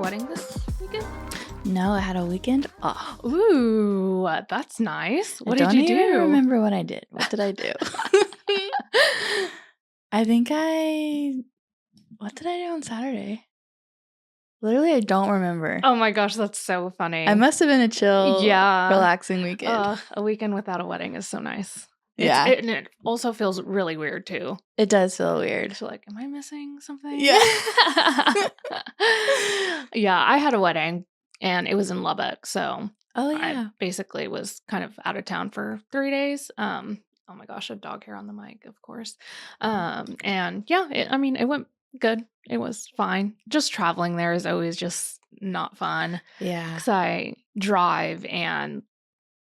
wedding this weekend? No, I had a weekend off. Ooh, that's nice. What I did you don't even do? remember what I did. What did I do? I think what did I do on Saturday? Literally, I don't remember. Oh my gosh, that's so funny. I must have been a chill, Yeah. relaxing weekend. A weekend without a wedding is so nice. Yeah. And it also feels really weird too. It does feel weird. So like, am I missing something? Yeah. Yeah, I had a wedding and it was in Lubbock, so Oh, I yeah. basically was kind of out of town for 3 days. Oh my gosh, a dog hair on the mic, of course. And yeah, it went good. It was fine. Just traveling there is always just not fun Yeah. because I drive and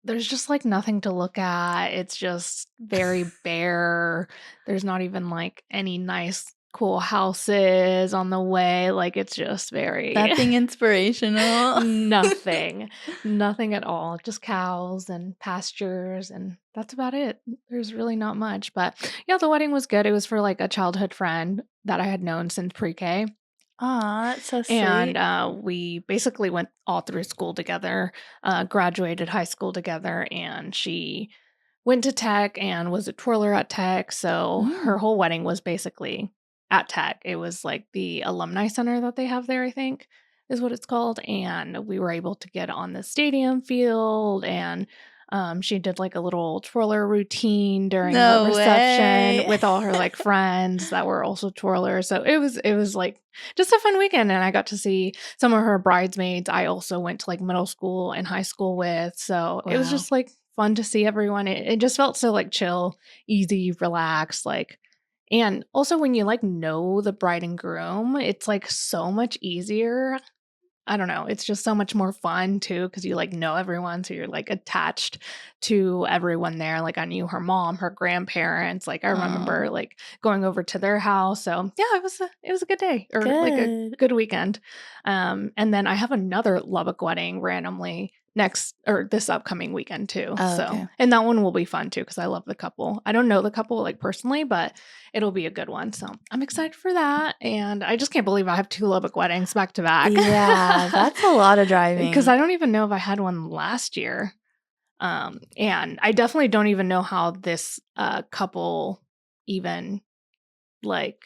there's just like nothing to look at. It's just very bare. There's not even like any nice, cool houses on the way. Like it's just very Nothing inspirational. nothing at all. Just cows and pastures, and that's about it. There's really not much. But yeah, the wedding was good. It was for like a childhood friend that I had known since pre-K. Aw, that's so sweet. And we basically went all through school together, graduated high school together, and she went to Tech and was a twirler at Tech. So her whole wedding was basically at Tech. It was like the alumni center that they have there, I think is what it's called. And we were able to get on the stadium field, and she did like a little twirler routine during the reception with all her like friends that were also twirlers. So it was like just a fun weekend, and I got to see some of her bridesmaids I also went to like middle school and high school with. So it was just like fun to see everyone. It just felt so like chill, easy, relaxed, like. And also when you like know the bride and groom, it's like so much easier. I don't know. It's just so much more fun too because you like know everyone, so you're like attached to everyone there. Like I knew her mom, her grandparents. Like I remember like going over to their house. So yeah, it was a good day or like a good weekend. And then I have another Lubbock wedding randomly this upcoming weekend too. Okay. And that one will be fun too because I love the couple. I don't know the couple like personally, but it'll be a good one. So I'm excited for that. And I just can't believe I have 2 Lubbock weddings back to back. Yeah, that's a lot of driving. Because I don't even know if I had one last year. And I definitely don't even know how this couple even like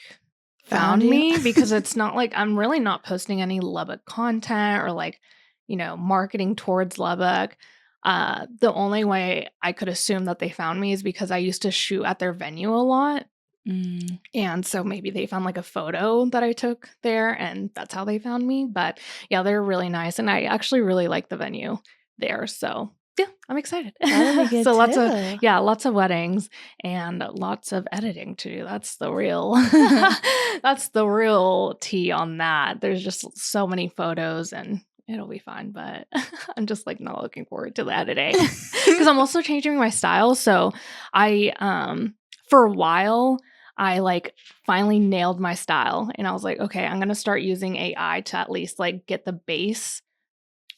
found me because it's not like I'm really not posting any Lubbock content or like, marketing towards Lubbock. The only way I could assume that they found me is because I used to shoot at their venue a lot. And so maybe they found like a photo that I took there and that's how they found me. But yeah, they're really nice. And I actually really like the venue there. So yeah, I'm excited. That'll be good So too. lots of weddings and lots of editing to do. That's the real tea on that. There's just so many photos and it'll be fine, but I'm just like not looking forward to the editing because I'm also changing my style. So I for a while I like finally nailed my style and I was like, okay, I'm going to start using AI to at least like get the base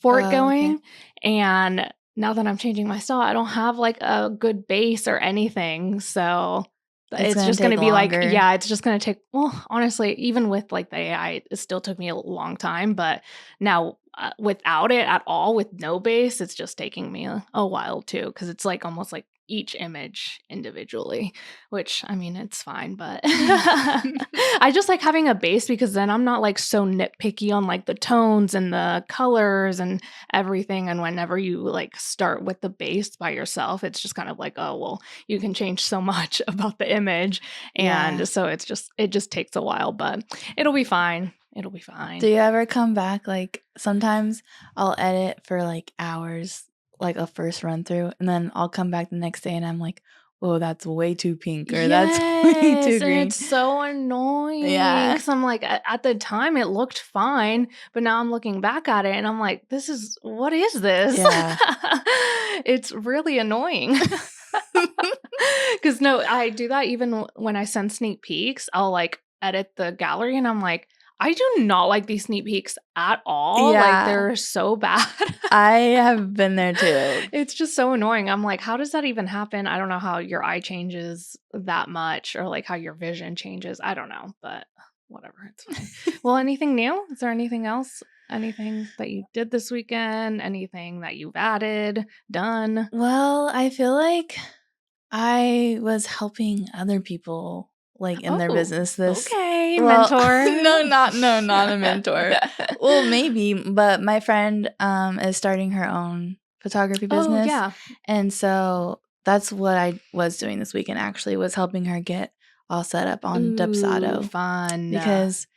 for it going. Okay. And now that I'm changing my style, I don't have like a good base or anything. So it's just going to be longer. Like, yeah, it's just going to take, well, honestly, even with like the AI, it still took me a long time. But now without it at all, with no base, it's just taking me a while too. Because it's like almost like each image individually, which I mean, it's fine, but I just like having a base because then I'm not like so nitpicky on like the tones and the colors and everything. And whenever you like start with the base by yourself, it's just kind of like, oh, well, you can change so much about the image. And so it just takes a while, but it'll be fine. It'll be fine. Do you ever come back? Like sometimes I'll edit for like hours, like a first run through, and then I'll come back the next day and I'm like, whoa, that's way too pink, or that's way too green. And it's so annoying. Yeah. Because I'm like, at the time it looked fine, but now I'm looking back at it and I'm like, what is this? Yeah. It's really annoying. Because no, I do that even when I send sneak peeks. I'll like edit the gallery and I'm like, I do not like these sneak peeks at all. Yeah. Like they're so bad. I have been there too. It's just so annoying. I'm like, how does that even happen? I don't know how your eye changes that much or like how your vision changes. I don't know, but whatever. It's fine. Well, anything new? Is there anything else? Anything that you did this weekend? Anything that you've added, done? Well, I feel like I was helping other people like in their business this Okay, well, mentor. not a mentor. Well, maybe, but my friend is starting her own photography business. Oh, yeah. And so that's what I was doing this weekend actually, was helping her get all set up on Dubsado. Fun. Because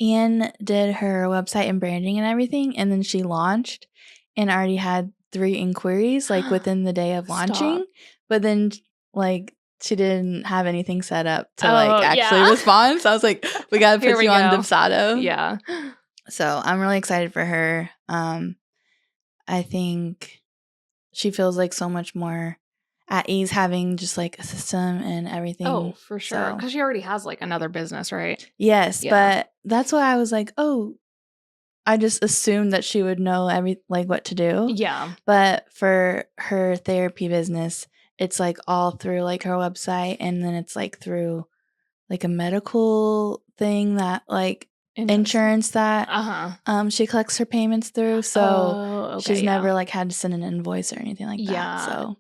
Ian did her website and branding and everything, and then she launched and already had 3 inquiries like within the day of launching. Stop. But then like she didn't have anything set up to Oh, like actually yeah. respond. So I was like, we gotta Here put we you on go. Dubsado. Yeah. So I'm really excited for her. I think she feels like so much more at ease having just like a system and everything. Oh, for sure. So Because she already has like another business, right? yes, Yeah. but that's why I was like, oh, I just assumed that she would know what to do. Yeah. But for her therapy business, it's like all through like her website, and then it's like through like a medical thing that like insurance that she collects her payments through. So she's never like had to send an invoice or anything like that. So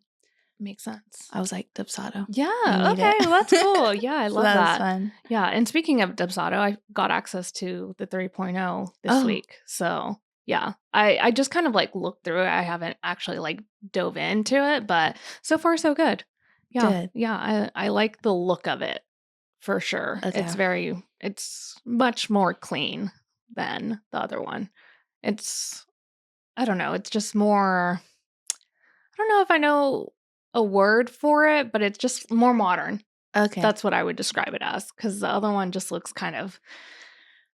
makes sense. I was like, Dubsado. Yeah. Okay. Well, that's cool. Yeah, I So love that was that. fun. Yeah. And speaking of Dubsado, I got access to the 3.0 this week. So yeah, I just kind of like looked through it. I haven't actually like dove into it, but so far so good. Yeah. Good. Yeah. I like the look of it for sure. Okay. It's much more clean than the other one. I don't know. It's just more, I don't know if I know a word for it, but it's just more modern. Okay. That's what I would describe it as, because the other one just looks kind of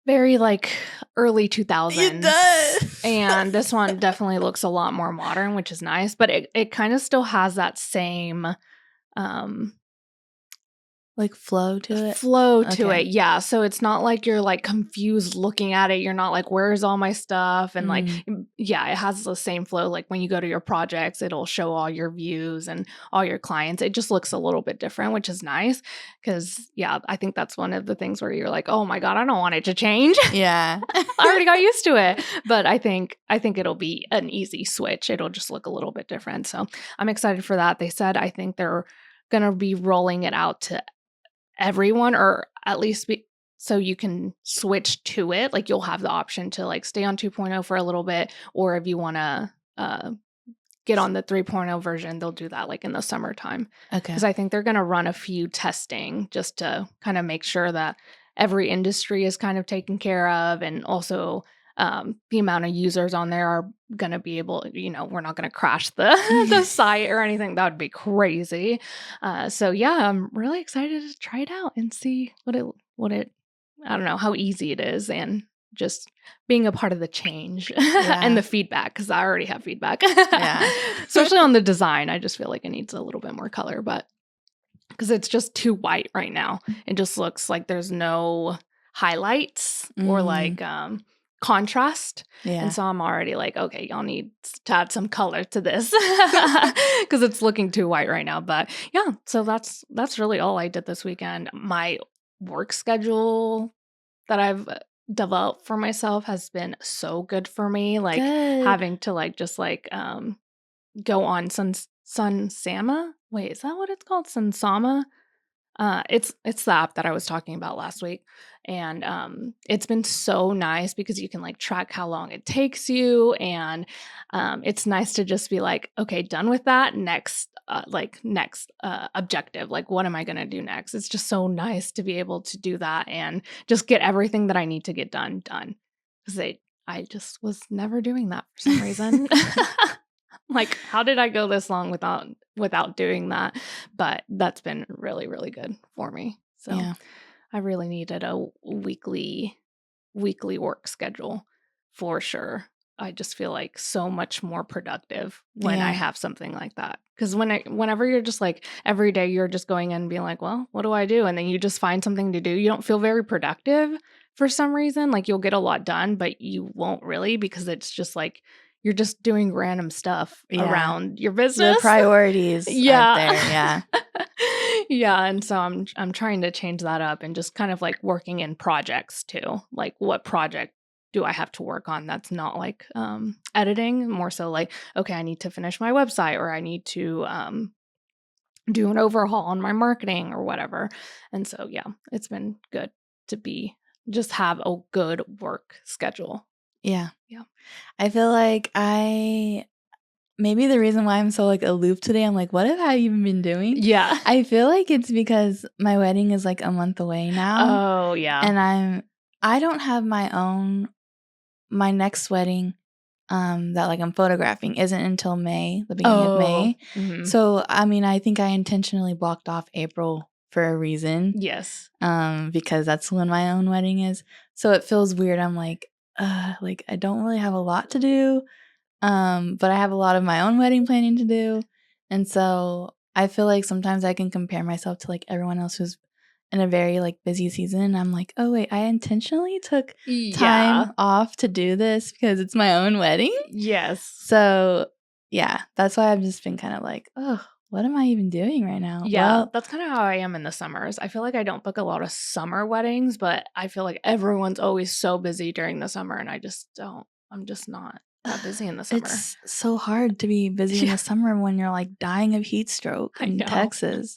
very like early 2000s. It does. And this one definitely looks a lot more modern, which is nice, but it kind of still has that same like flow to it. Okay. Yeah. So it's not like you're like confused looking at it. You're not like, where's all my stuff? And like, yeah, it has the same flow. Like when you go to your projects, it'll show all your views and all your clients. It just looks a little bit different, which is nice. Cause yeah, I think that's one of the things where you're like, oh my God, I don't want it to change. Yeah. I already got used to it. But I think it'll be an easy switch. It'll just look a little bit different. So I'm excited for that. They said, I think they're going to be rolling it out to everyone, or at least so you can switch to it. Like you'll have the option to like stay on 2.0 for a little bit, or if you want to get on the 3.0 version, they'll do that like in the summertime. Okay. Because I think they're going to run a few testing just to kind of make sure that every industry is kind of taken care of, and also the amount of users on there are going to be able, we're not going to crash the site or anything. That would be crazy. So yeah, I'm really excited to try it out and see what it, I don't know, how easy it is, and just being a part of the change and the feedback, because I already have feedback. Yeah. Especially on the design. I just feel like it needs a little bit more color, but because it's just too white right now. It just looks like there's no highlights or like contrast. Yeah. And so I'm already like, okay, y'all need to add some color to this because it's looking too white right now. But yeah, so that's really all I did this weekend. My work schedule that I've developed for myself has been so good for me. Like having to like just like go on Sunsama. Wait, is that what it's called? Sunsama? It's the app that I was talking about last week, and it's been so nice because you can like track how long it takes you, and it's nice to just be like, okay, done with that. Next objective. Like, what am I gonna do next? It's just so nice to be able to do that and just get everything that I need to get done. Because I just was never doing that for some reason. Like, how did I go this long without doing that? But that's been really, really good for me. So yeah. I really needed a weekly work schedule for sure. I just feel like so much more productive when I have something like that. Because whenever you're just like every day you're just going in and being like, well, what do I do? And then you just find something to do. You don't feel very productive for some reason. Like you'll get a lot done, but you won't really, because it's just like you're just doing random stuff around your business. The priorities. Yeah. Right there. Yeah. Yeah, and so I'm trying to change that up and just kind of like working in projects too. Like what project do I have to work on that's not like editing, more so like, okay, I need to finish my website or I need to do an overhaul on my marketing or whatever. And so yeah, it's been good to just have a good work schedule. Yeah. Yeah. I feel like maybe the reason why I'm so like aloof today, I'm like, what have I even been doing? Yeah. I feel like it's because my wedding is like a month away now. Oh, yeah. And I don't have my next wedding that like I'm photographing isn't until May, the beginning of May. Mhm. So I mean, I think I intentionally blocked off April for a reason. Yes. Because that's when my own wedding is. So it feels weird. I'm like I don't really have a lot to do. But I have a lot of my own wedding planning to do. And so I feel like sometimes I can compare myself to like everyone else who's in a very like busy season. And I'm like, oh wait, I intentionally took time off to do this because it's my own wedding. Yes. So yeah, that's why I've just been kind of like, oh, what am I even doing right now? Yeah, Well, that's kind of how I am in the summers. I feel like I don't book a lot of summer weddings, but I feel like everyone's always so busy during the summer and I just don't. I'm just not that busy in the summer. it's so hard to be busy in the summer when you're like dying of heat stroke in Texas.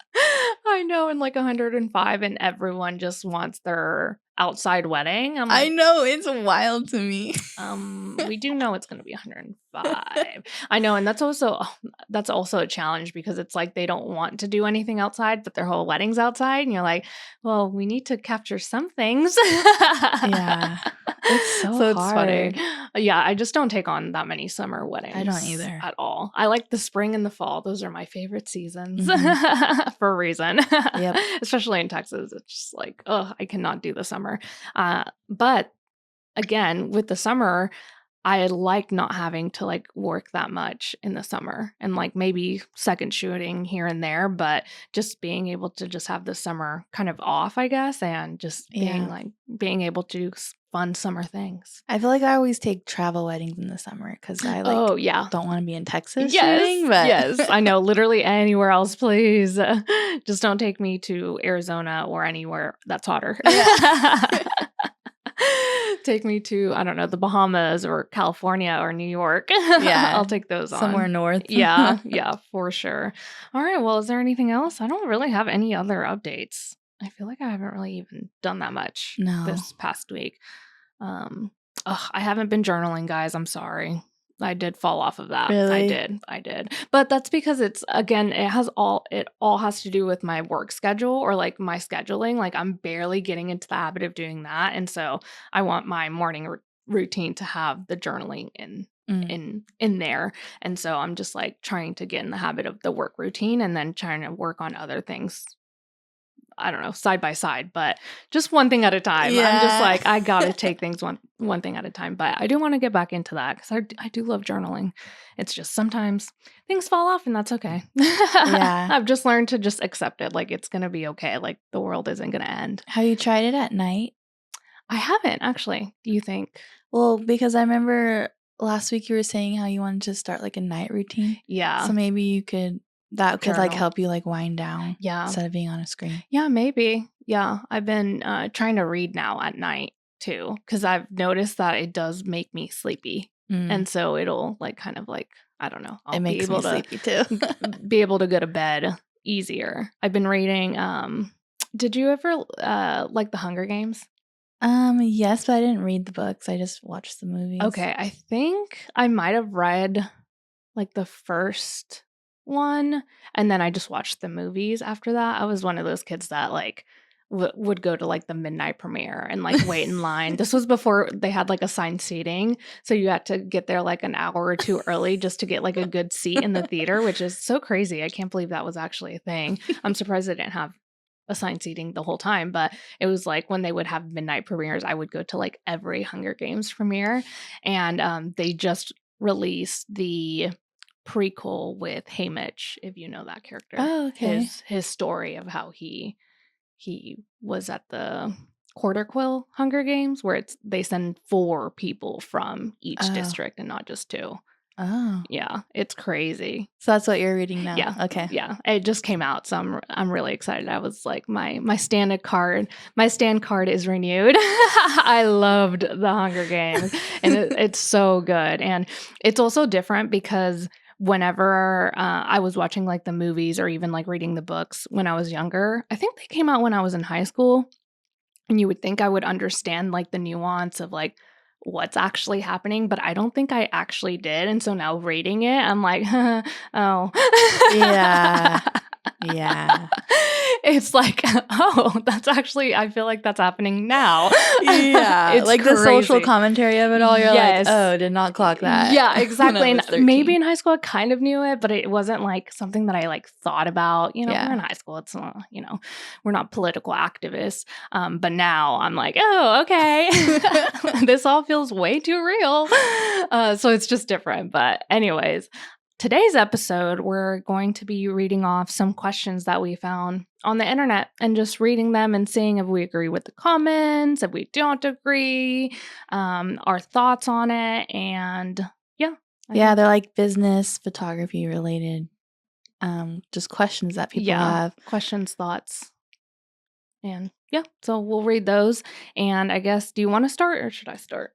I know, and like 105 and everyone just wants their outside wedding. I'm I like, know, it's wild to me. we do know it's going to be 105. I know, and that's also a challenge because it's like they don't want to do anything outside, but their whole wedding's outside, and you're like, well, we need to capture some things. Yeah, it's so So it's hard. funny. Yeah, I just don't take on that many summer weddings. I don't either. At all. I like the spring and the fall. Those are my favorite seasons for a reason. Yep. Especially in Texas. It's just like, oh, I cannot do the summer. But again, with the summer, I like not having to like work that much in the summer and like maybe second shooting here and there, but just being able to just have the summer kind of off, I guess, and just being able to do fun summer things. I feel like I always take travel weddings in the summer because I like don't want to be in Texas shooting. But yes, I know, literally anywhere else, please. Just don't take me to Arizona or anywhere that's hotter. Yeah. Take me to, I don't know, the Bahamas or California or New York. Yeah. I'll take those somewhere north. Yeah, for sure. All right, well, is there anything else? I don't really have any other updates. I feel like I haven't really even done that much this past week. I haven't been journaling, guys. I'm sorry. I did fall off of that. Really? I did. But that's because it all has to do with my work schedule or like my scheduling. Like I'm barely getting into the habit of doing that. And so I want my morning routine to have the journaling in there. And so I'm just like trying to get in the habit of the work routine and then trying to work on other things, I don't know, side by side, but just one thing at a time. Yeah. I'm just like, I gotta take things one thing at a time. But I do want to get back into that because I do love journaling. It's just sometimes things fall off and that's okay. Yeah. I've just learned to just accept it. Like it's gonna be okay. Like the world isn't gonna end. Have you tried it at night? I haven't actually. Do you think? Well, because I remember last week you were saying how you wanted to start like a night routine. Yeah. So maybe that could like help you like wind down. Yeah. Instead of being on a screen. Yeah, maybe. Yeah. I've been trying to read now at night too, because I've noticed that it does make me sleepy. And so it'll like kind of like, I don't know. It makes me sleepy too. Be able to go to bed easier. I've been reading, did you ever like The Hunger Games? Yes, but I didn't read the books. I just watched the movies. Okay. I think I might have read like the first one and then I just watched the movies after that. I was one of those kids that like would go to like the midnight premiere and like wait in line. This was before they had like assigned seating, so you had to get there like an hour or two early just to get like a good seat in the theater, which is so crazy. I can't believe that was actually a thing. I'm surprised they didn't have assigned seating the whole time, but it was like when they would have midnight premieres, I would go to like every Hunger Games premiere, and they just released the prequel with Haymitch, if you know that character. Oh, okay. His story of how he was at the Quarter Quill Hunger Games, where they send 4 people from each district and not just 2. Oh. Yeah, it's crazy. So that's what you're reading now? Yeah. Okay. Yeah, it just came out, so I'm really excited. I was like, my stand card is renewed. I loved The Hunger Games, and it's so good. And it's also different because whenever I was watching like the movies or even like reading the books when I was younger, I think they came out when I was in high school. And you would think I would understand like the nuance of like what's actually happening, but I don't think I actually did. And so now reading it, I'm like, oh. Yeah. Yeah. It's like, oh, that's actually, I feel like that's happening now. Yeah. It's like crazy. The social commentary of it all. You're Yes. like, oh, did not clock that. Yeah, exactly. when I And was 13. maybe in high school I kind of knew it, but it wasn't like something that I like thought about. You know, Yeah. we're in high school. It's we're not political activists. But now I'm like, oh, okay, this all feels way too real. So it's just different. But anyways, today's episode, we're going to be reading off some questions that we found on the internet and just reading them and seeing if we agree with the comments, if we don't agree, our thoughts on it. And yeah. Yeah, they're like business, photography related, just questions that people have. Questions, thoughts. And yeah, so we'll read those. And I guess, do you want to start or should I start?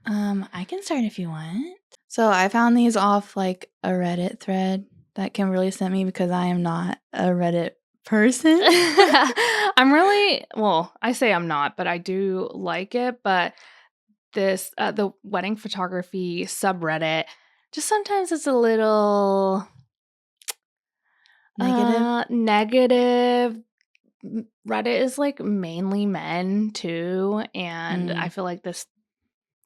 I can start if you want. So I found these off like a Reddit thread that Kimberly sent me because I am not a Reddit person. I say I'm not, but I do like it. But this, the wedding photography subreddit, just sometimes it's a little negative. Reddit is like mainly men too. And I feel like this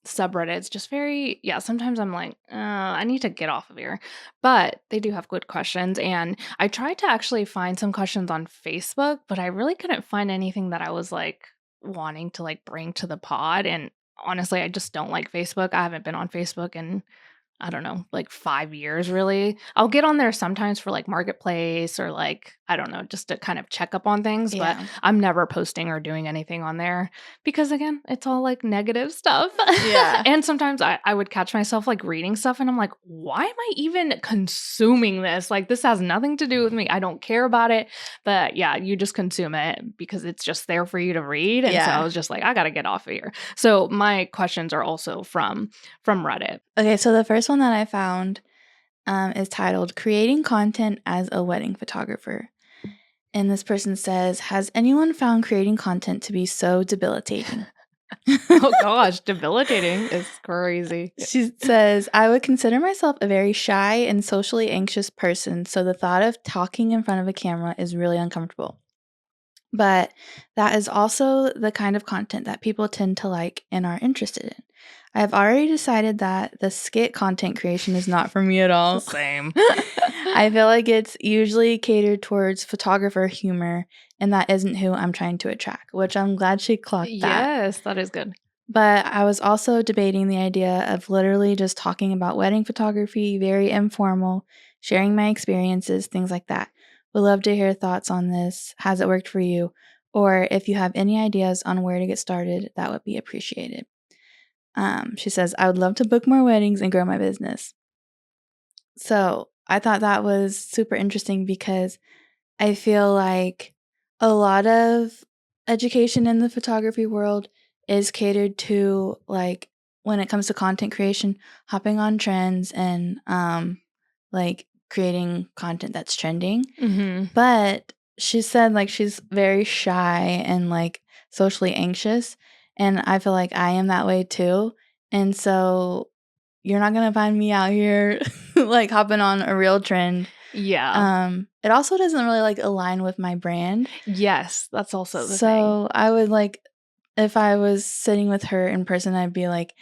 subreddit is just very, sometimes I'm like, I need to get off of here. But they do have good questions. And I tried to actually find some questions on Facebook, but I really couldn't find anything that I was like wanting to like bring to the pod. And honestly, I just don't like Facebook. I haven't been on Facebook in, I don't know, like 5 years really. I'll get on there sometimes for like Marketplace or like, I don't know, just to kind of check up on things, but I'm never posting or doing anything on there because again, it's all like negative stuff. Yeah. And sometimes I would catch myself like reading stuff and I'm like, why am I even consuming this? Like this has nothing to do with me. I don't care about it. But yeah, you just consume it because it's just there for you to read. And so I was just like, I got to get off of here. So my questions are also from Reddit. Okay, so the first one that I found is titled Creating Content as a Wedding Photographer. And this person says, has anyone found creating content to be so debilitating? Oh gosh, debilitating is crazy. She says, I would consider myself a very shy and socially anxious person, so the thought of talking in front of a camera is really uncomfortable. But that is also the kind of content that people tend to like and are interested in. I have already decided that the skit content creation is not for me at all. Same. I feel like it's usually catered towards photographer humor, and that isn't who I'm trying to attract, which I'm glad she clocked that. Yes, that is good. But I was also debating the idea of literally just talking about wedding photography, very informal, sharing my experiences, things like that. Would love to hear thoughts on this. Has it worked for you? Or if you have any ideas on where to get started, that would be appreciated. She says, I would love to book more weddings and grow my business. So I thought that was super interesting because I feel like a lot of education in the photography world is catered to, like, when it comes to content creation, hopping on trends and like creating content that's trending. Mm-hmm. But she said like she's very shy and like socially anxious, and I feel like I am that way too. And so you're not gonna find me out here like hopping on a real trend. Yeah. It also doesn't really like align with my brand. Yes, that's also the thing. So I would like, if I was sitting with her in person, I'd be like,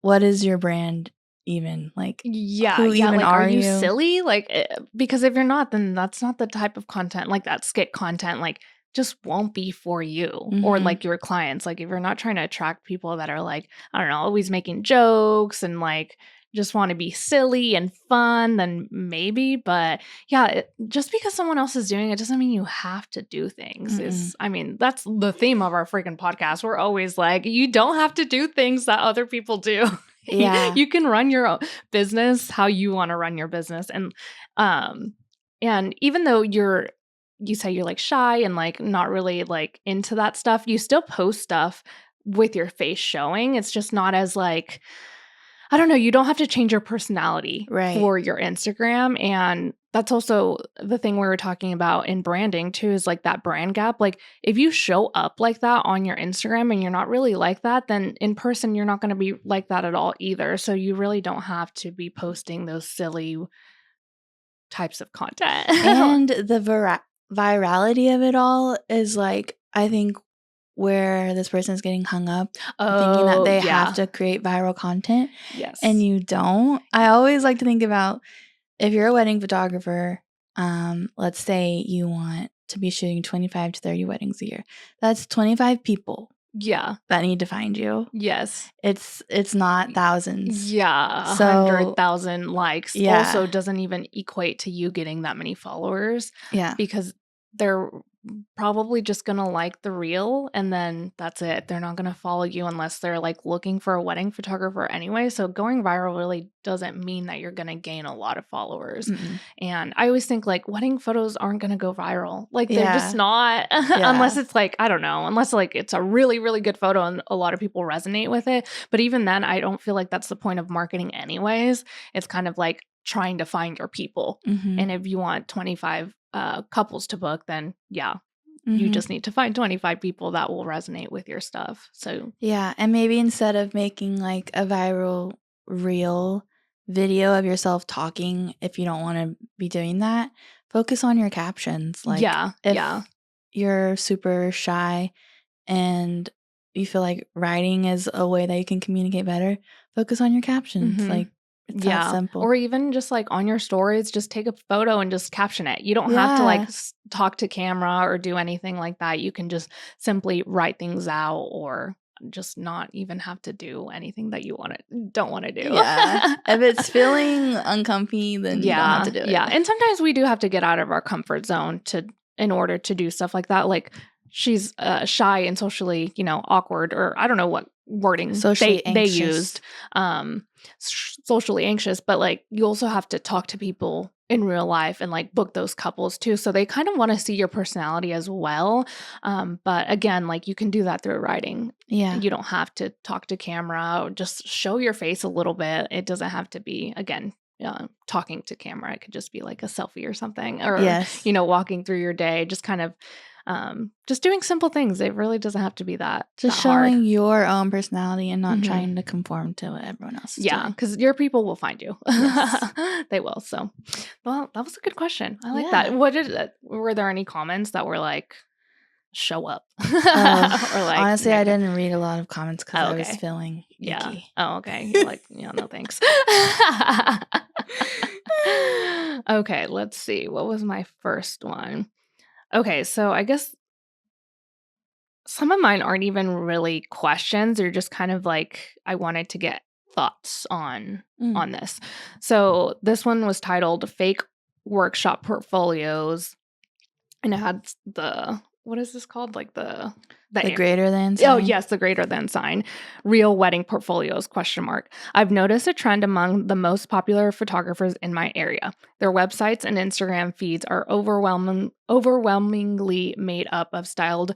what is your brand even? Like, who even like, are you you? silly? Like, because if you're not, then that's not the type of content, like that skit content, like just won't be for you or like your clients. Like if you're not trying to attract people that are like, I don't know, always making jokes and like just want to be silly and fun, then maybe. But yeah, just because someone else is doing it doesn't mean you have to do things. That's the theme of our freaking podcast. We're always like, you don't have to do things that other people do. Yeah. You can run your own business how you want to run your business. And even though you say you're like shy and like not really like into that stuff, you still post stuff with your face showing. It's just not as like, I don't know, you don't have to change your personality Right. for your Instagram. And that's also the thing we were talking about in branding too, is like that brand gap. Like if you show up like that on your Instagram and you're not really like that, then in person, you're not going to be like that at all either. So you really don't have to be posting those silly types of content. And the virality of it all is like, I think, where this person is getting hung up thinking that they have to create viral content. Yes. And you don't. I always like to think about, if you're a wedding photographer, let's say you want to be shooting 25 to 30 weddings a year. That's 25 people. Yeah. That need to find you. Yes. It's not thousands. Yeah. So 100,000 likes also doesn't even equate to you getting that many followers. Yeah. Because they're probably just going to like the reel and then that's it. They're not going to follow you unless they're like looking for a wedding photographer anyway. So going viral really doesn't mean that you're going to gain a lot of followers. Mm-mm. And I always think like wedding photos aren't going to go viral. Like they're just not unless it's like, I don't know, unless like it's a really, really good photo and a lot of people resonate with it. But even then, I don't feel like that's the point of marketing anyways. It's kind of like trying to find your people. Mm-hmm. And if you want 25 couples to book, then you just need to find 25 people that will resonate with your stuff. So and maybe instead of making like a viral reel video of yourself talking, if you don't want to be doing that, focus on your captions. Like if you're super shy and you feel like writing is a way that you can communicate better, focus on your captions. Mm-hmm. Like it's that simple. Or even just like on your stories, just take a photo and just caption it. You don't have to like talk to camera or do anything like that. You can just simply write things out or just not even have to do anything that you don't want to do. If it's feeling uncomfy, then you don't have to do it. And sometimes we do have to get out of our comfort zone in order to do stuff like that. Like she's shy and socially, awkward, or I don't know what wording they used. Socially anxious, but like you also have to talk to people in real life and like book those couples too. So they kind of want to see your personality as well. But again, like you can do that through writing. You don't have to talk to camera or just show your face a little bit. It doesn't have to be, again, talking to camera. It could just be like a selfie or something, or, walking through your day, just kind of just doing simple things. It really doesn't have to be that just showing hard. Your own personality and not trying to conform to what everyone else is doing. Because your people will find you. They will. So, well, that was a good question. I like that. Were there any comments that were like, show up? Or like, honestly, I didn't read a lot of comments because I was feeling icky. Oh, okay. You're like, no thanks. Okay, let's see. What was my first one? Okay, so I guess some of mine aren't even really questions. They're just kind of like, I wanted to get thoughts on this. So this one was titled Fake Workshop Portfolios. And it had what is this called? Like the greater than sign? Oh, yes, the greater than sign. Real wedding portfolios, ? I've noticed a trend among the most popular photographers in my area. Their websites and Instagram feeds are overwhelmingly made up of styled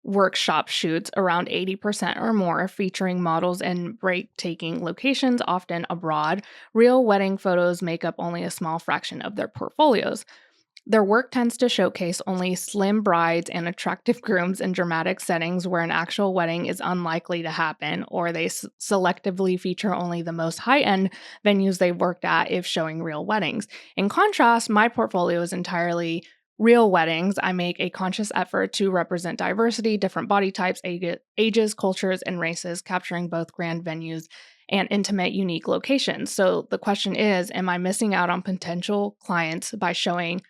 workshop shoots, around 80% or more, featuring models in breathtaking locations, often abroad. Real wedding photos make up only a small fraction of their portfolios. Their work tends to showcase only slim brides and attractive grooms in dramatic settings where an actual wedding is unlikely to happen, or they selectively feature only the most high-end venues they've worked at if showing real weddings. In contrast, my portfolio is entirely real weddings. I make a conscious effort to represent diversity, different body types, ages, cultures, and races, capturing both grand venues and intimate, unique locations. So the question is, am I missing out on potential clients by showing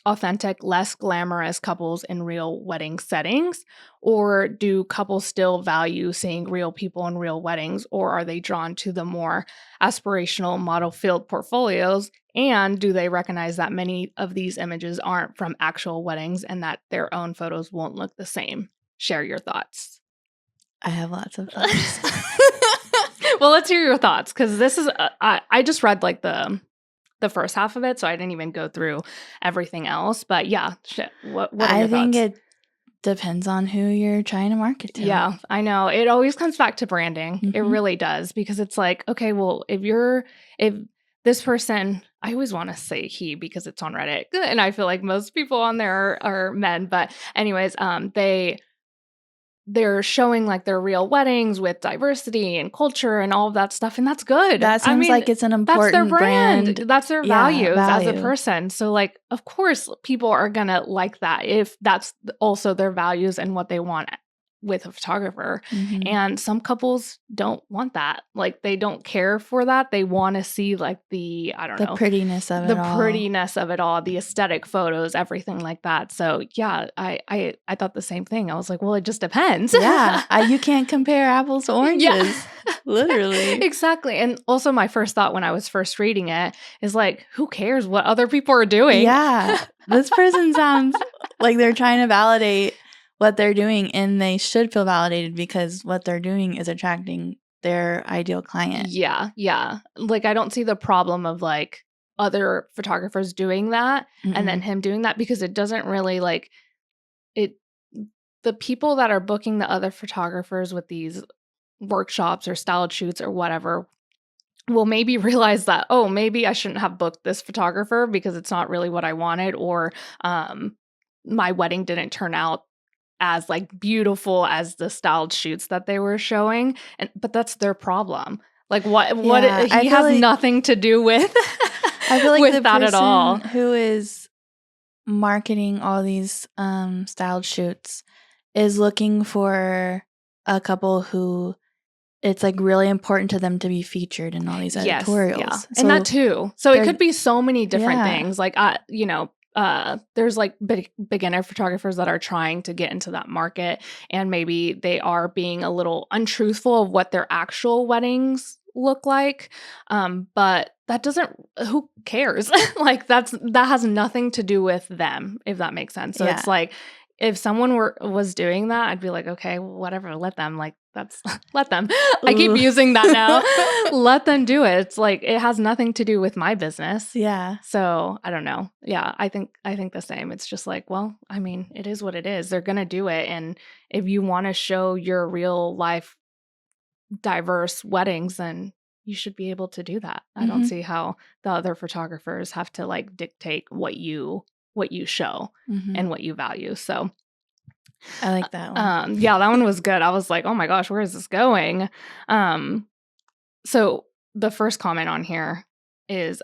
authentic, less glamorous couples in real wedding settings? Or do couples still value seeing real people in real weddings? Or are they drawn to the more aspirational model-filled portfolios? And do they recognize that many of these images aren't from actual weddings and that their own photos won't look the same? Share your thoughts. I have lots of thoughts. Well, let's hear your thoughts, because this is I just read like the first half of it, so I didn't even go through everything else. But yeah, shit. What are your thoughts? I think it depends on who you're trying to market to. Yeah, I know. It always comes back to branding. It really does, because it's like, okay, well, if this person, I always want to say he because it's on Reddit, and I feel like most people on there are men. But anyways, they're showing like their real weddings with diversity and culture and all of that stuff, and that's good. That seems like it's an important that's their brand. brand. That's their values as a value. person. So like, of course, people are gonna like that if that's also their values and what they want with a photographer. And some couples don't want that. Like, they don't care for that. They want to see like the prettiness of it all. The prettiness of it all, the aesthetic photos, everything like that. So yeah, I thought the same thing. I was like, well, it just depends. Yeah, you can't compare apples to oranges. Yeah. Literally. Exactly. And also my first thought when I was first reading it is like, who cares what other people are doing? Yeah. This person sounds like they're trying to validate what they're doing, and they should feel validated because what they're doing is attracting their ideal client. Yeah. Like, I don't see the problem of like other photographers doing that and then him doing that, because it doesn't really like it. The people that are booking the other photographers with these workshops or styled shoots or whatever will maybe realize that, oh, maybe I shouldn't have booked this photographer because it's not really what I wanted, or my wedding didn't turn out as like beautiful as the styled shoots that they were showing, but that's their problem. Like, what he has like, nothing to do with I feel like with the that person at all. Who is marketing all these styled shoots is looking for a couple who it's like really important to them to be featured in all these editorials. Yeah. So and that too. So it could be so many different things. Like, there's like beginner photographers that are trying to get into that market, and maybe they are being a little untruthful of what their actual weddings look like. But that doesn't, who cares? Like, that has nothing to do with them, if that makes sense. So it's like, if someone was doing that, I'd be like, okay, whatever, let them. Like, let them. I keep using that now. Let them do it. It's like, it has nothing to do with my business. Yeah. So I don't know. Yeah, I think the same. It's just like, well, I mean, it is what it is. They're gonna do it, and if you want to show your real life diverse weddings, then you should be able to do that. I don't see how the other photographers have to like dictate what you show and what you value. So I like that one. Yeah, that one was good. I was like, oh my gosh, where is this going? So the first comment on here is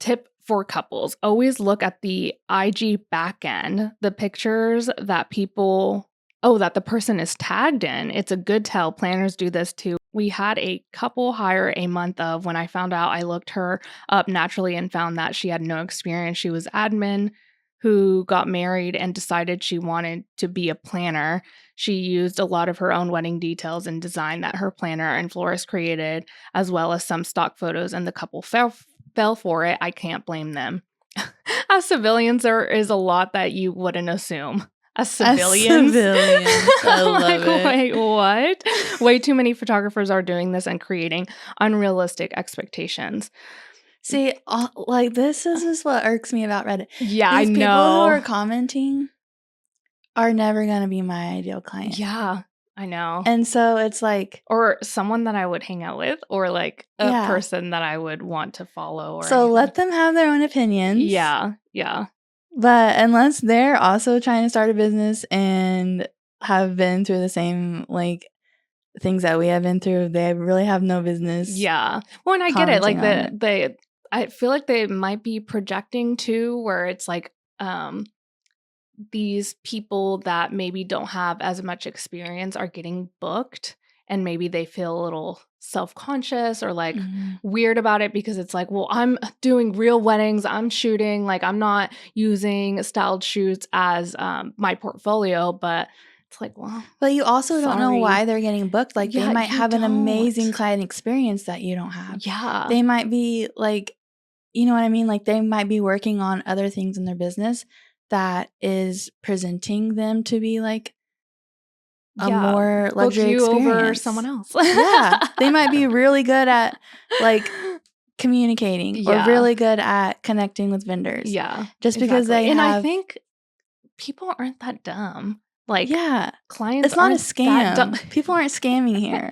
tip for couples: always look at the IG backend, the pictures that that the person is tagged in. It's a good tell. Planners do this too. We had a couple hire a month of. When I found out, I looked her up naturally and found that she had no experience. She was admin who got married and decided she wanted to be a planner. She used a lot of her own wedding details and design that her planner and florist created, as well as some stock photos, and the couple fell for it. I can't blame them. As civilians, there is a lot that you wouldn't assume. As civilians. I love like, it. Wait, what? Way too many photographers are doing this and creating unrealistic expectations. See, like, this is what irks me about Reddit. Yeah, I know. These people who are commenting are never going to be my ideal client. Yeah, I know. And so it's like, or someone that I would hang out with, or like a person that I would want to follow. Or so anything. Let them have their own opinions. Yeah. But unless they're also trying to start a business and have been through the same like things that we have been through, they really have no business. Yeah. Well, and I get it. Like I feel like they might be projecting too, where it's like these people that maybe don't have as much experience are getting booked, and maybe they feel a little self-conscious or like weird about it, because it's like, well, I'm doing real weddings, I'm shooting, like, I'm not using styled shoots as my portfolio. But it's like, well, but you also don't know why they're getting booked. Like, they might have an amazing client experience that you don't have. Yeah. They might be like, you know what I mean? Like, they might be working on other things in their business that is presenting them to be like a more luxury book you experience over someone else. Yeah, they might be really good at like communicating or really good at connecting with vendors. Yeah, just because they and have. I think people aren't that dumb. Like, Yeah, clients it's not a aren't that dumb. scam. People aren't scamming here.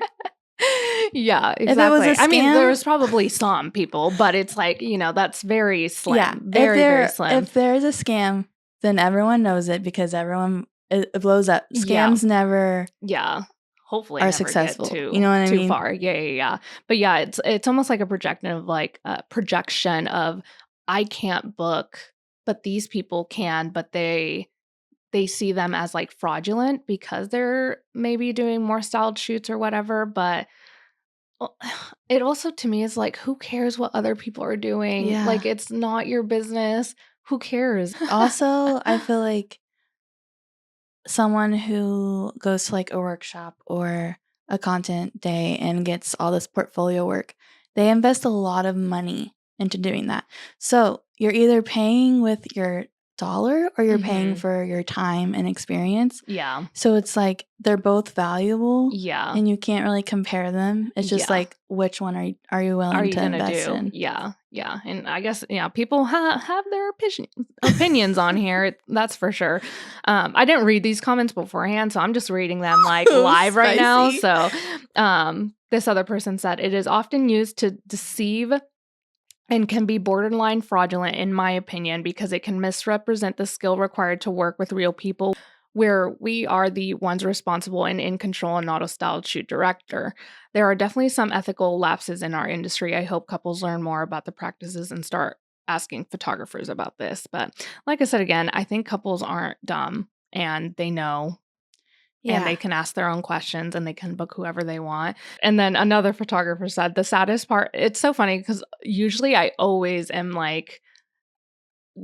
Yeah, If it was exactly. a I mean, scam- there's probably some people, but it's like, that's very slim. Yeah, Very, very slim. If there is a scam, then everyone knows it because it blows up. Scams never hopefully are never successful. get You know what I mean? too far. Yeah. But yeah, it's almost like a projection of I can't book, but these people can, but they see them as like fraudulent because they're maybe doing more styled shoots or whatever. But it also to me is like, who cares what other people are doing? Yeah. Like, it's not your business. Who cares? Also, I feel like someone who goes to like a workshop or a content day and gets all this portfolio work, they invest a lot of money into doing that. So you're either paying with your dollar or you're paying for your time and experience. Yeah. So it's like they're both valuable. Yeah. And you can't really compare them. It's just like, which one are you willing to invest in? Yeah. And I guess, people have their opinions on here. That's for sure. I didn't read these comments beforehand, so I'm just reading them like live right now. So this other person said, it is often used to deceive and can be borderline fraudulent, in my opinion, because it can misrepresent the skill required to work with real people, where we are the ones responsible and in control and not a styled shoot director. There are definitely some ethical lapses in our industry. I hope couples learn more about the practices and start asking photographers about this. But like I said, again, I think couples aren't dumb and they know. Yeah. And they can ask their own questions and they can book whoever they want. And then another photographer said, the saddest part, it's so funny because usually I always am like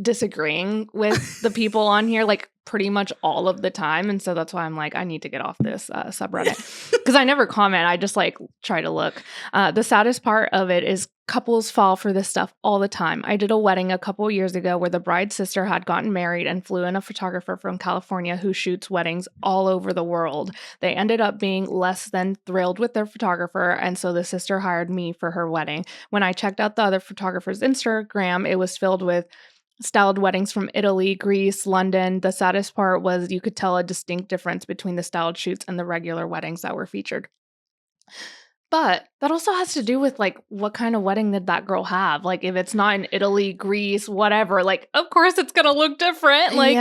disagreeing with the people on here, like pretty much all of the time. And so that's why I'm like, I need to get off this subreddit because I never comment. I just like try to look. The saddest part of it is couples fall for this stuff all the time. I did a wedding a couple years ago where the bride's sister had gotten married and flew in a photographer from California who shoots weddings all over the world. They ended up being less than thrilled with their photographer, and so the sister hired me for her wedding. When I checked out the other photographer's Instagram, it was filled with styled weddings from Italy, Greece, London. The saddest part was you could tell a distinct difference between the styled shoots and the regular weddings that were featured. But that also has to do with like what kind of wedding did that girl have? Like if it's not in Italy, Greece, whatever, like of course it's going to look different. Like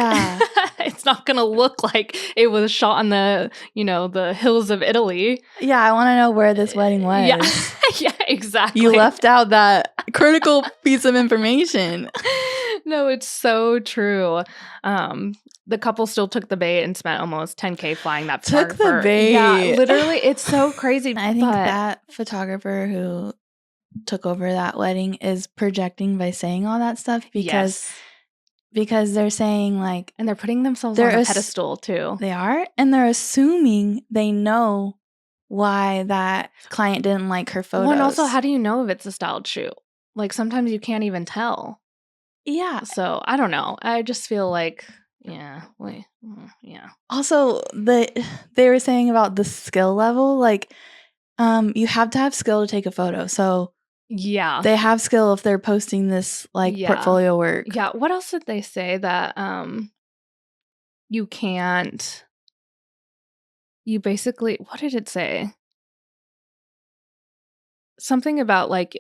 it's not going to look like it was shot on the, the hills of Italy. Yeah, I want to know where this wedding was. Yeah, exactly. You left out that critical piece of information. No, it's so true. The couple still took the bait and spent almost $10,000 flying that photographer. Took the bait. Yeah, literally, it's so crazy. I think that photographer who took over that wedding is projecting by saying all that stuff because they're saying like, and they're putting themselves on a pedestal too. They are, and they're assuming they know why that client didn't like her photos. Well, and also, how do you know if it's a styled shoot? Like sometimes you can't even tell. Yeah. So I don't know. I just feel like, Also, they were saying about the skill level, like, you have to have skill to take a photo. So yeah, they have skill if they're posting this like portfolio work. Yeah. What else did they say that you can't? You basically, what did it say? Something about like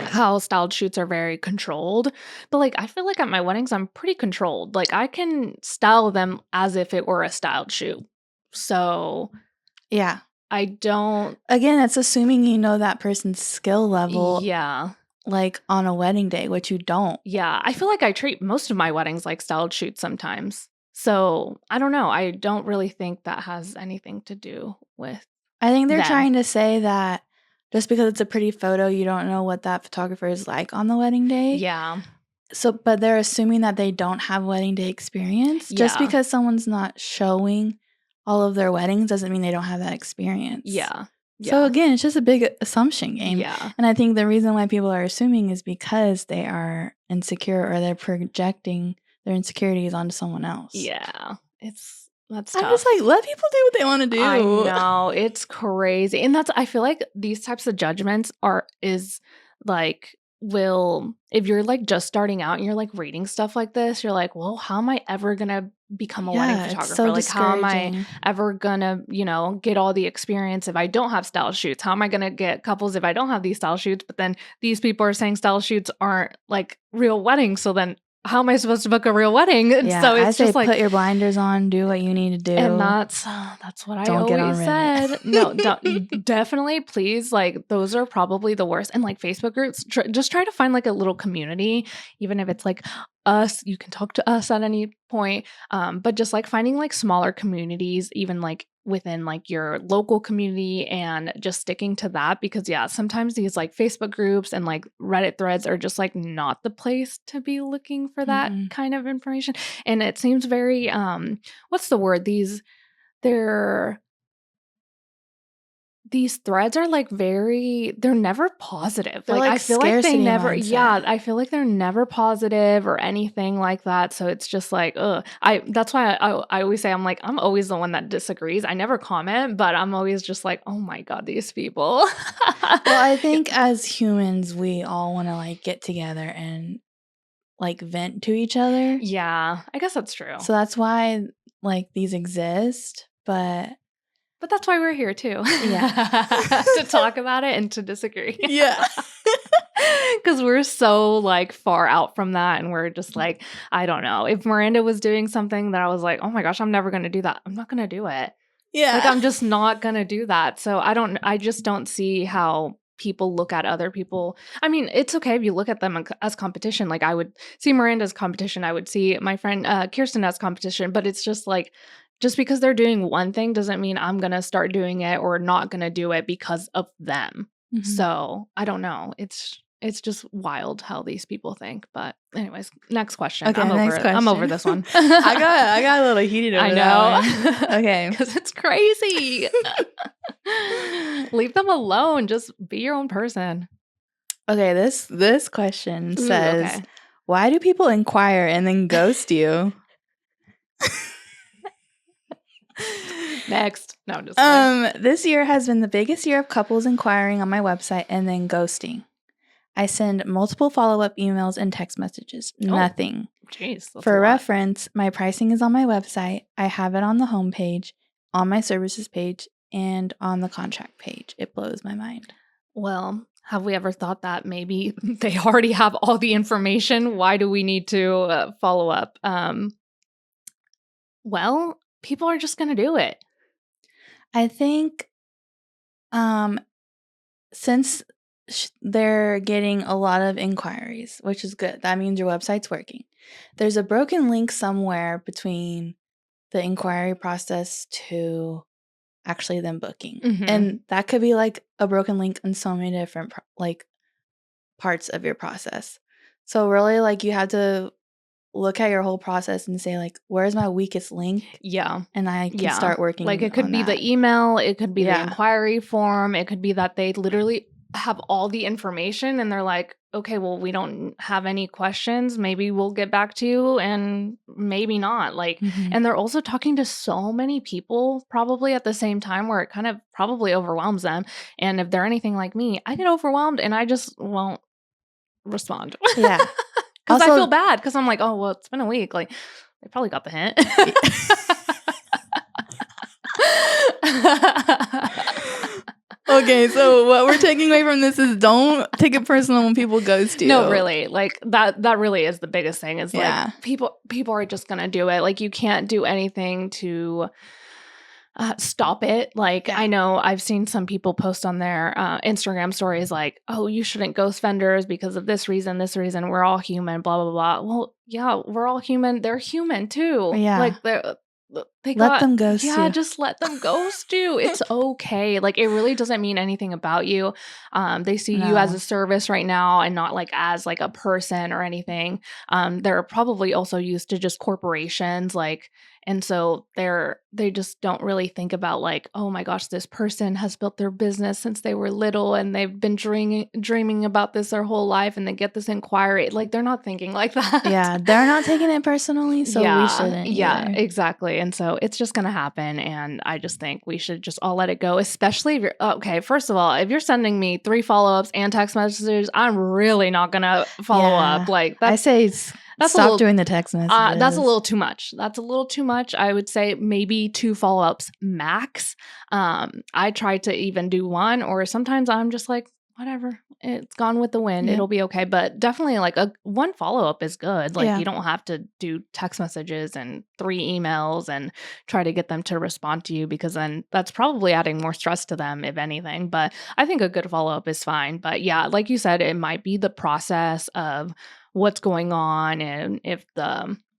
how styled shoots are very controlled, but like I feel like at my weddings I'm pretty controlled. Like I can style them as if it were a styled shoot. So yeah, I don't. Again, it's assuming you know that person's skill level. Yeah, like on a wedding day, which you don't. Yeah, I feel like I treat most of my weddings like styled shoots sometimes. So I don't know. I don't really think that has anything to do with. I think they're trying to say that just because it's a pretty photo, you don't know what that photographer is like on the wedding day. Yeah. So, but they're assuming that they don't have wedding day experience. Just because someone's not showing all of their weddings doesn't mean they don't have that experience. Yeah. So again, it's just a big assumption game. Yeah. And I think the reason why people are assuming is because they are insecure or they're projecting their insecurities onto someone else. Yeah. It's That's I'm tough. just like, let people do what they want to do. I know, it's crazy. And I feel like these types of judgments if you're like just starting out and you're like reading stuff like this, you're like, well, how am I ever gonna become a wedding It's photographer? so Like, how am I discouraging. ever gonna, get all the experience if I don't have style shoots? How am I gonna get couples if I don't have these style shoots? But then these people are saying style shoots aren't like real weddings. So then how am I supposed to book a real wedding? And Yeah, so I it's say just like, put your blinders on, do what you need to do. and that's what I Don't get on always Reddit. said. No, definitely, please. Like, those are probably the worst. And like Facebook groups, just try to find like a little community, even if it's like us. You can talk to us at any point. But just like finding like smaller communities, even like within like your local community, and just sticking to that, because yeah, sometimes these like Facebook groups and like Reddit threads are just like not the place to be looking for that kind of information. And it seems very what's the word? These threads are like they're never positive. They're Like, I like feel like they scarcity never, mindset. I feel like they're never positive or anything like that. So it's just like, that's why I always say, I'm like, I'm always the one that disagrees. I never comment, but I'm always just like, oh my God, these people. Well, I think as humans, we all want to like get together and like vent to each other. Yeah, I guess that's true. So that's why like these exist, but that's why we're here too. Yeah. To talk about it and to disagree. Yeah. Because we're so like far out from that, and we're just like, I don't know. If Miranda was doing something that I was like, oh my gosh, I'm never gonna do that, I'm not gonna do it. Yeah. Like, I'm just not gonna do that. So I just don't see how people look at other people. I mean, it's okay if you look at them as competition. Like, I would see Miranda as competition. I would see my friend Kirsten as competition. But it's just like, just because they're doing one thing doesn't mean I'm gonna start doing it or not gonna do it because of them. So I don't know. It's just wild how these people think. But anyways, next question. Okay, I'm next question. I'm over this one. I got a little heated over I that know. one. Okay. Because it's crazy. Leave them alone. Just be your own person. Okay, this question says, okay. why do people inquire and then ghost you? Next. No, just kidding. This year has been the biggest year of couples inquiring on my website and then ghosting. I send multiple follow-up emails and text messages. Nothing. Jeez. For reference, my pricing is on my website. I have it on the homepage, on my services page, and on the contract page. It blows my mind. Well, have we ever thought that maybe they already have all the information? Why do we need to follow up? Well, people are just going to do it. I think since they're getting a lot of inquiries, which is good. That means your website's working. There's a broken link somewhere between the inquiry process to actually them booking. And that could be like a broken link in so many different parts of your process. So really, like, you have to look at your whole process and say, like, where's my weakest link? Yeah. And I can start working. Like, it could be the email, it could be the inquiry form, it could be that they literally have all the information and they're like, okay, well, we don't have any questions. Maybe we'll get back to you, and maybe not. Like, and they're also talking to so many people probably at the same time, where it kind of probably overwhelms them. And if they're anything like me, I get overwhelmed and I just won't respond. Yeah. Because I feel bad, because I'm like, oh, well, it's been a week. Like, they probably got the hint. Okay, so what we're taking away from this is don't take it personal when people ghost you. No, really. Like, that really is the biggest thing, is like, people are just going to do it. Like, you can't do anything to stop it. Like, I know I've seen some people post on their Instagram stories like, oh, you shouldn't ghost vendors because of this reason, we're all human, blah, blah, blah. Well, yeah, we're all human. They're human too. Yeah. Like, let them ghost you. Yeah, just let them ghost you. It's okay. Like, it really doesn't mean anything about you. They see you as a service right now and not like as like a person or anything. They're probably also used to just corporations, like, and so they just don't really think about like, oh my gosh, this person has built their business since they were little and they've been dreaming about this their whole life, and they get this inquiry. Like, they're not thinking like that. Yeah, they're not taking it personally, so we shouldn't. Yeah, exactly. And so So it's just going to happen. And I just think we should just all let it go, especially if you're, okay, first of all, if you're sending me 3 follow-ups and text messages, I'm really not going to follow up. Like I say stop doing the text messages. That's a little too much. That's a little too much. I would say maybe 2 follow-ups max. I try to even do 1, or sometimes I'm just like, whatever, it's gone with the wind. It'll be okay. But definitely like 1 follow-up is good. Like you don't have to do text messages and 3 emails and try to get them to respond to you, because then that's probably adding more stress to them, if anything. But I think a good follow-up is fine. But yeah, like you said, it might be the process of what's going on, and if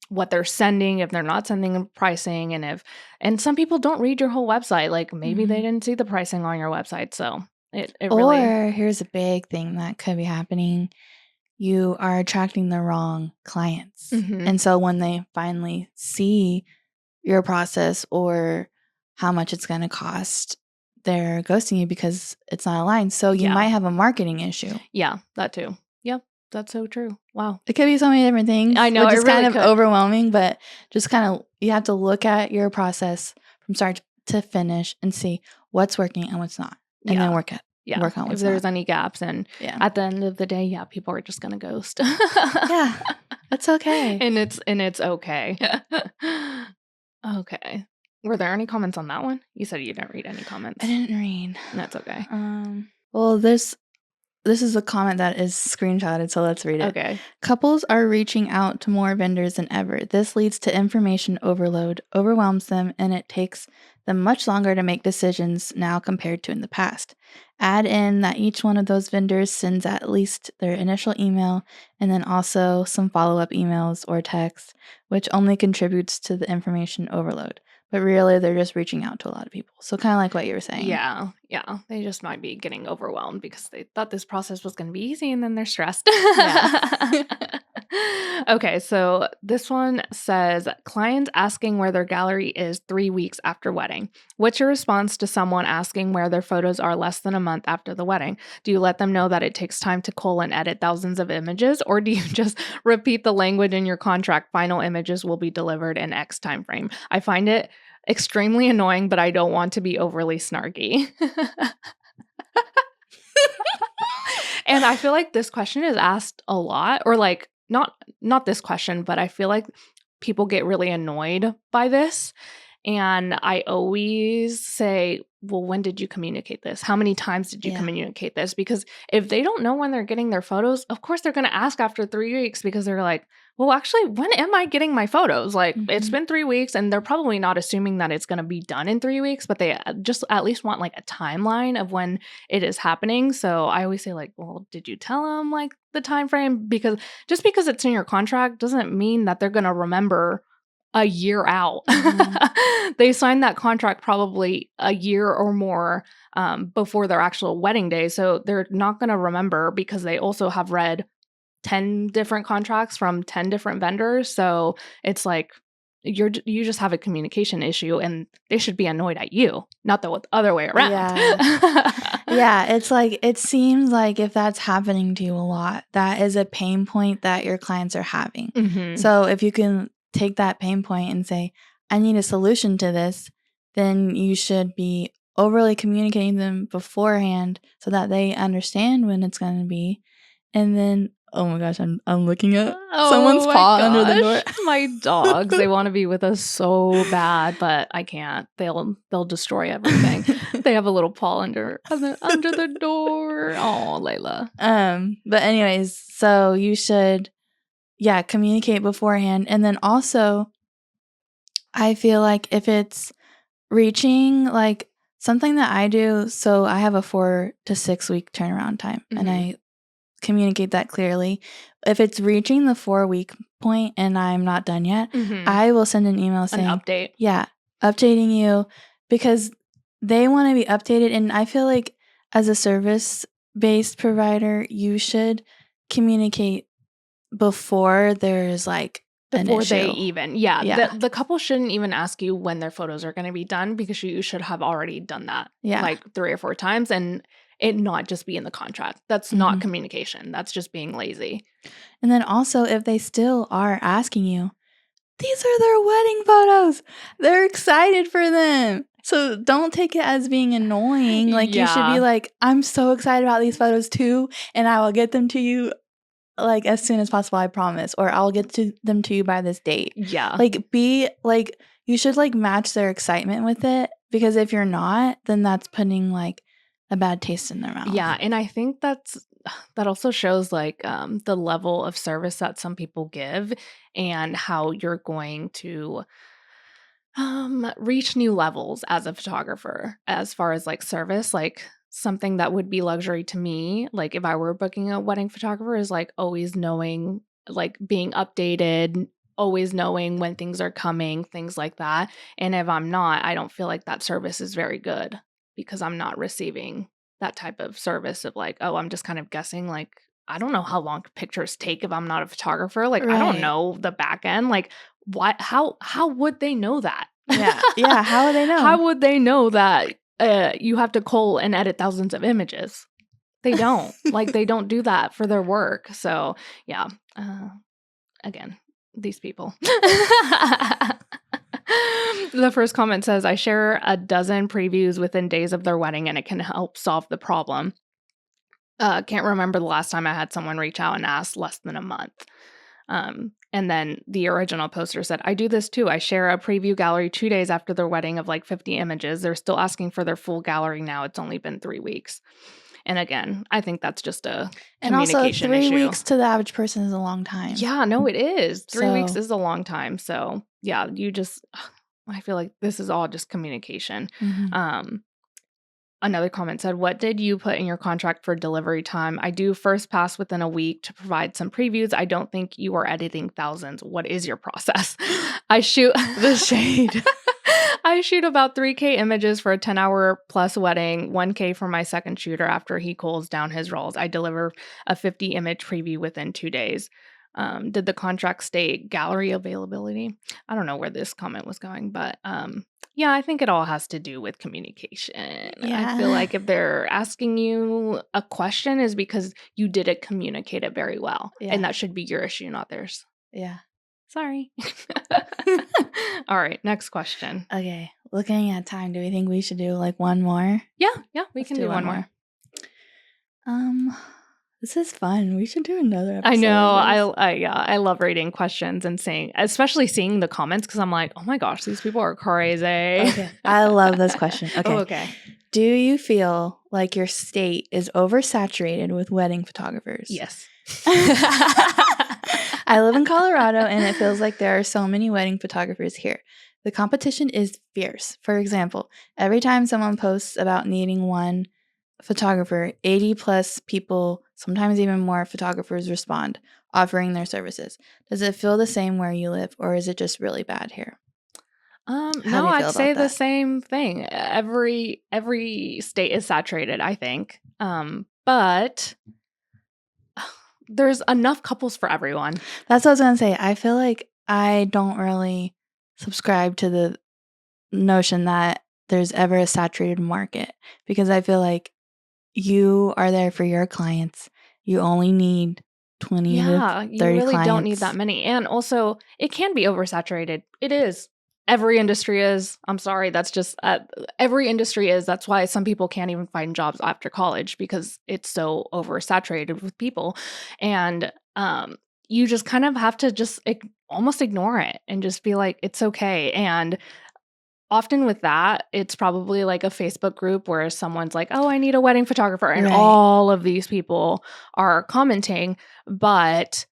what they're sending, if they're not sending pricing, and some people don't read your whole website. Like maybe they didn't see the pricing on your website. So it really... Or here's a big thing that could be happening. You are attracting the wrong clients. And so when they finally see your process or how much it's going to cost, they're ghosting you because it's not aligned. So you might have a marketing issue. Yeah, that too. Yep, that's so true. Wow. It could be so many different things. I know, which is it really kind of could. overwhelming, but just kind of, you have to look at your process from start to finish and see what's working and what's not. And then work on what's if there's any gaps. And at the end of the day, people are just gonna ghost. That's okay. And it's okay. Okay. Were there any comments on that one? You said you didn't read any comments. I didn't read. That's okay. Well, this is a comment that is screenshotted, so let's read it. Okay. Couples are reaching out to more vendors than ever. This leads to information overload, overwhelms them, and it takes them much longer to make decisions now compared to in the past. Add in that each one of those vendors sends at least their initial email and then also some follow-up emails or texts, which only contributes to the information overload. But really, they're just reaching out to a lot of people. So kind of like what you were saying. Yeah. They just might be getting overwhelmed because they thought this process was going to be easy, and then they're stressed. Okay, so this one says, clients asking where their gallery is 3 weeks after wedding. What's your response to someone asking where their photos are less than a month after the wedding? Do you let them know that it takes time to cull and edit thousands of images, or do you just repeat the language in your contract? Final images will be delivered in X time frame. I find it extremely annoying, but I don't want to be overly snarky. And I feel like this question is asked a lot, or like not this question, but I feel like people get really annoyed by this. And I always say, well, when did you communicate this? How many times did you communicate this? Because if they don't know when they're getting their photos, of course they're going to ask after 3 weeks, because they're like, well, actually, when am I getting my photos? Like, it's been 3 weeks, and they're probably not assuming that it's going to be done in 3 weeks, but they just at least want like a timeline of when it is happening. So I always say, like, well, did you tell them like the time frame? Because just because it's in your contract doesn't mean that they're going to remember a year out. They signed that contract probably a year or more before their actual wedding day. So they're not going to remember, because they also have read 10 different contracts from 10 different vendors. So it's like you just have a communication issue, and they should be annoyed at you, not the other way around. It's like, it seems like if that's happening to you a lot, that is a pain point that your clients are having. So if you can take that pain point and say, I need a solution to this, then you should be overly communicating them beforehand so that they understand when it's going to be. And then, oh my gosh, I'm looking at someone's paw under the door. My dogs, they want to be with us so bad, but I can't. They'll destroy everything. They have a little paw under the door. Oh, Layla. But anyways, so you should communicate beforehand. And then also, I feel like if it's reaching, like something that I do, so I have a 4 to 6 week turnaround time, and I communicate that clearly. If it's reaching the 4-week point and I'm not done yet, I will send an email saying, an update. Updating you, because they want to be updated. And I feel like as a service-based provider, you should communicate before there's like before they even the couple shouldn't even ask you when their photos are going to be done, because you should have already done that like 3 or 4 times, and it not just be in the contract. That's not communication. That's just being lazy. And then also, if they still are asking you, these are their wedding photos. They're excited for them. So don't take it as being annoying. Like, you should be like, I'm so excited about these photos too, and I will get them to you like as soon as possible, I promise. Or I'll get them to you by this date. Yeah. Like, be like, you should like match their excitement with it, because if you're not, then that's putting like a bad taste in their mouth. Yeah, and I think that also shows like the level of service that some people give and how you're going to reach new levels as a photographer as far as like service. Like, something that would be luxury to me, like if I were booking a wedding photographer, is like always knowing, like being updated, always knowing when things are coming, things like that. And if I'm not, I don't feel like that service is very good, because I'm not receiving that type of service of like, oh, I'm just kind of guessing. Like, I don't know how long pictures take if I'm not a photographer. Like, I don't Right. know the back end. Like, what? How would they know that? Yeah. Yeah. How would they know? How would they know that you have to cull and edit thousands of images? They don't. Like, they don't do that for their work. So, yeah. Again, these people. The first comment says, I share a dozen previews within days of their wedding, and it can help solve the problem. Can't remember the last time I had someone reach out and ask less than a month. And then the original poster said, I do this too. I share a preview gallery 2 days after their wedding of like 50 images. They're still asking for their full gallery now. It's only been 3 weeks. And again, I think that's just a communication issue. 3 weeks to the average person is a long time. Yeah, no, it is. 3 weeks is a long time. So yeah, I feel like this is all just communication. Mm-hmm. Another comment said, what did you put in your contract for delivery time? I do first pass within a week to provide some previews. I don't think you are editing thousands. What is your process? I shoot the shade. I shoot about 3K images for a 10-hour plus wedding, 1K for my second shooter after he cools down his rolls. I deliver a 50 image preview within 2 days. Did the contract state gallery availability? I don't know where this comment was going, but yeah, I think it all has to do with communication. Yeah. I feel like if they're asking you a question is because you didn't communicate it very well. Yeah. And that should be your issue, not theirs. Yeah. Sorry. All right, next question. Okay, looking at time, do we think we should do like one more? Yeah, we can do one more. This is fun. We should do another episode. I know. I love reading questions and especially seeing the comments, because I'm like, oh my gosh, these people are crazy. Okay, I love this question. Okay. Okay. Do you feel like your state is oversaturated with wedding photographers? Yes. I live in Colorado, and it feels like there are so many wedding photographers here. The competition is fierce. For example, every time someone posts about needing one photographer, 80 plus people, sometimes even more photographers respond, offering their services. Does it feel the same where you live, or is it just really bad here? No, I'd say the same thing. Every state is saturated, I think. But there's enough couples for everyone. That's what I was going to say. I feel like I don't really subscribe to the notion that there's ever a saturated market, because I feel like you are there for your clients. You only need 20 to 30 clients. You really don't need that many. And also, it can be oversaturated. It is. Every industry is. I'm sorry. That's just every industry is. That's why some people can't even find jobs after college, because it's so oversaturated with people. And you just kind of have to just almost ignore it and just be like, it's okay. And often with that, it's probably like a Facebook group where someone's like, oh, I need a wedding photographer. And all of these people are commenting, but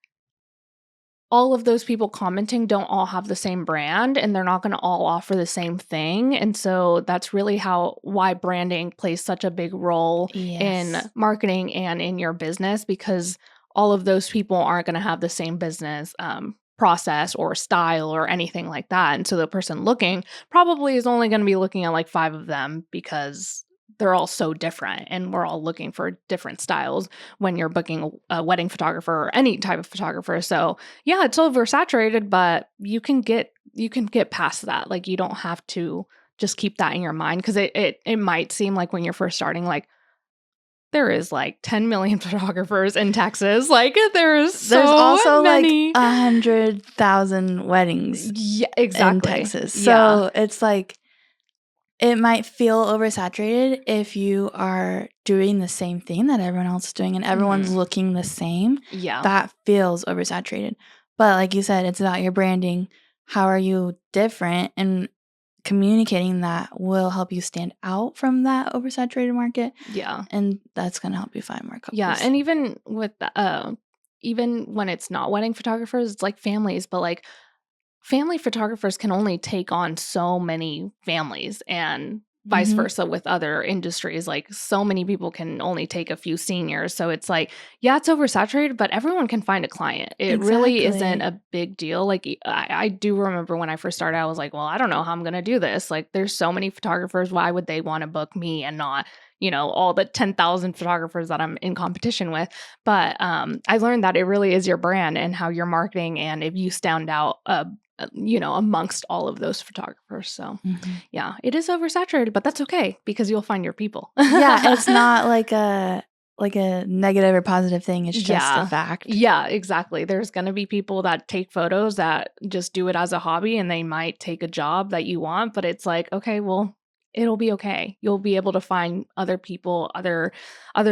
all of those people commenting don't all have the same brand, and they're not going to all offer the same thing. And so that's really why branding plays such a big role in marketing and in your business, because all of those people aren't going to have the same business process or style or anything like that. And so the person looking probably is only going to be looking at like 5 of them, because they're all so different, and we're all looking for different styles when you're booking a wedding photographer or any type of photographer. So yeah, it's oversaturated, but you can get past that. Like, you don't have to just keep that in your mind, because it might seem like when you're first starting, like, there is like 10 million photographers in Texas. Like there's also many. like 100,000 weddings in Texas. So it's like, it might feel oversaturated if you are doing the same thing that everyone else is doing and everyone's looking the same. Yeah. That feels oversaturated. But like you said, it's about your branding. How are you different? And communicating that will help you stand out from that oversaturated market. Yeah. And that's going to help you find more couples. Yeah. And even with even when it's not wedding photographers, it's like families, but like family photographers can only take on so many families, and vice versa with other industries. Like so many people can only take a few seniors. So it's like, yeah, it's oversaturated, but everyone can find a client. It really isn't a big deal. Like I do remember when I first started, I was like, well, I don't know how I'm going to do this. Like there's so many photographers. Why would they want to book me and not, you know, all the 10,000 photographers that I'm in competition with? But I learned that it really is your brand and how you're marketing. And if you stand out, you know, amongst all of those photographers. So yeah, it is oversaturated, but that's okay because you'll find your people. Yeah, it's not like a negative or positive thing. It's just a fact. Yeah, exactly. There's going to be people that take photos that just do it as a hobby, and they might take a job that you want, but it's like, okay, well, it'll be okay. You'll be able to find other people, other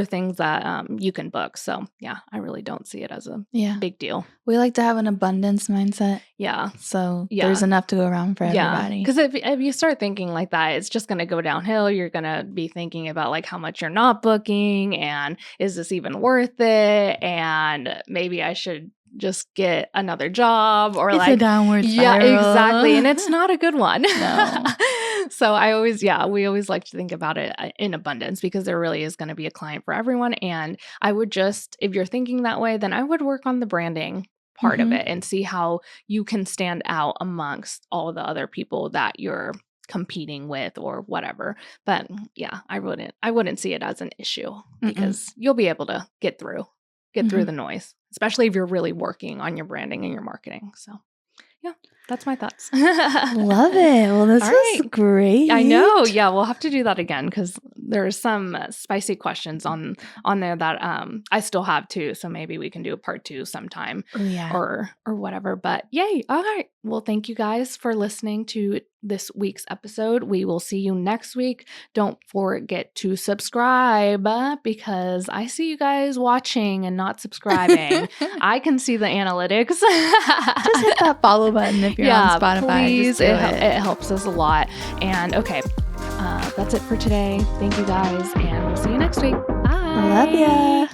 things that you can book. So yeah, I really don't see it as a big deal. We like to have an abundance mindset. Yeah. So there's enough to go around for everybody. Because if you start thinking like that, it's just going to go downhill. You're going to be thinking about like how much you're not booking, and is this even worth it? And maybe I should just get another job, or it's a downward spiral. Yeah, exactly. And it's not a good one. No. So we always like to think about it in abundance, because there really is going to be a client for everyone. And I would just, if you're thinking that way, then I would work on the branding part of it and see how you can stand out amongst all the other people that you're competing with or whatever. But yeah, I wouldn't see it as an issue, because you'll be able to get through the noise, especially if you're really working on your branding and your marketing. So yeah, that's my thoughts. Love it. Well, this was great. I know. Yeah, we'll have to do that again, because there's some spicy questions on there that I still have too. So maybe we can do a part 2 sometime, or whatever. But yay! All right. Well, thank you guys for listening to this week's episode. We will see you next week. Don't forget to subscribe, because I see you guys watching and not subscribing. I can see the analytics. Just hit that follow button if you're on Spotify. Please. It helps us a lot. And okay, that's it for today. Thank you guys, and we'll see you next week. Bye. Love ya.